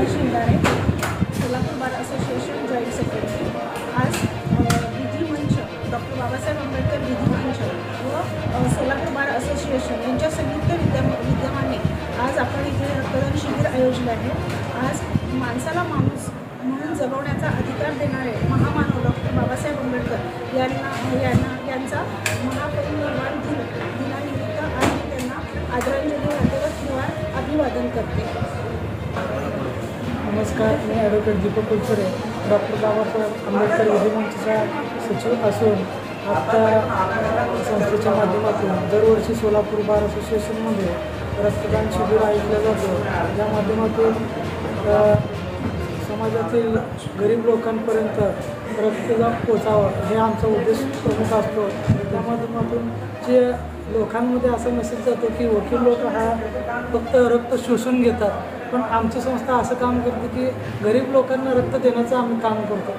Ramesh Indare, Solapur bar association joint secretary. आज विधी मंच, डॉक्टर बाबासाहेब आंबेडकर विधी मंच व सोलापूर बार असोसिएशन यांच्या संयुक्त विद्यमाने आज आपण इथे रक्तदान शिबिर आयोजित आहे। आज माणसाला माणूस म्हणून जगवण्याचा अधिकार देणारे महामानव डॉक्टर बाबासाहेब आंबेडकर यांचा महापरिनिर्वाण दिनानिमित्त आज मी त्यांना आदरांजली वाहते व किंवा अभिवादन करते। नमस्कार, मी ॲडव्होकेट दीपक कुलकर्णी, डॉक्टर बाबासाहेब आंबेडकर विधी मंचचा सचिव असून आता संस्थेच्या माध्यमातून दरवर्षी सोलापूर बार असोसिएशनमध्ये रक्तदान शिबिर आयोजलं जातं। या माध्यमातून समाजातील गरीब लोकांपर्यंत रक्तदान पोचावं हे आमचा उद्देश प्रमुख असतो। त्या माध्यमातून जे लोकांमध्ये असं मेसेज जातो की वकील लोक हा फक्त रक्त शोषून घेतात, पण आमची संस्था असं काम करते की गरीब लोकांना रक्त देण्याचं आम्ही काम करतो।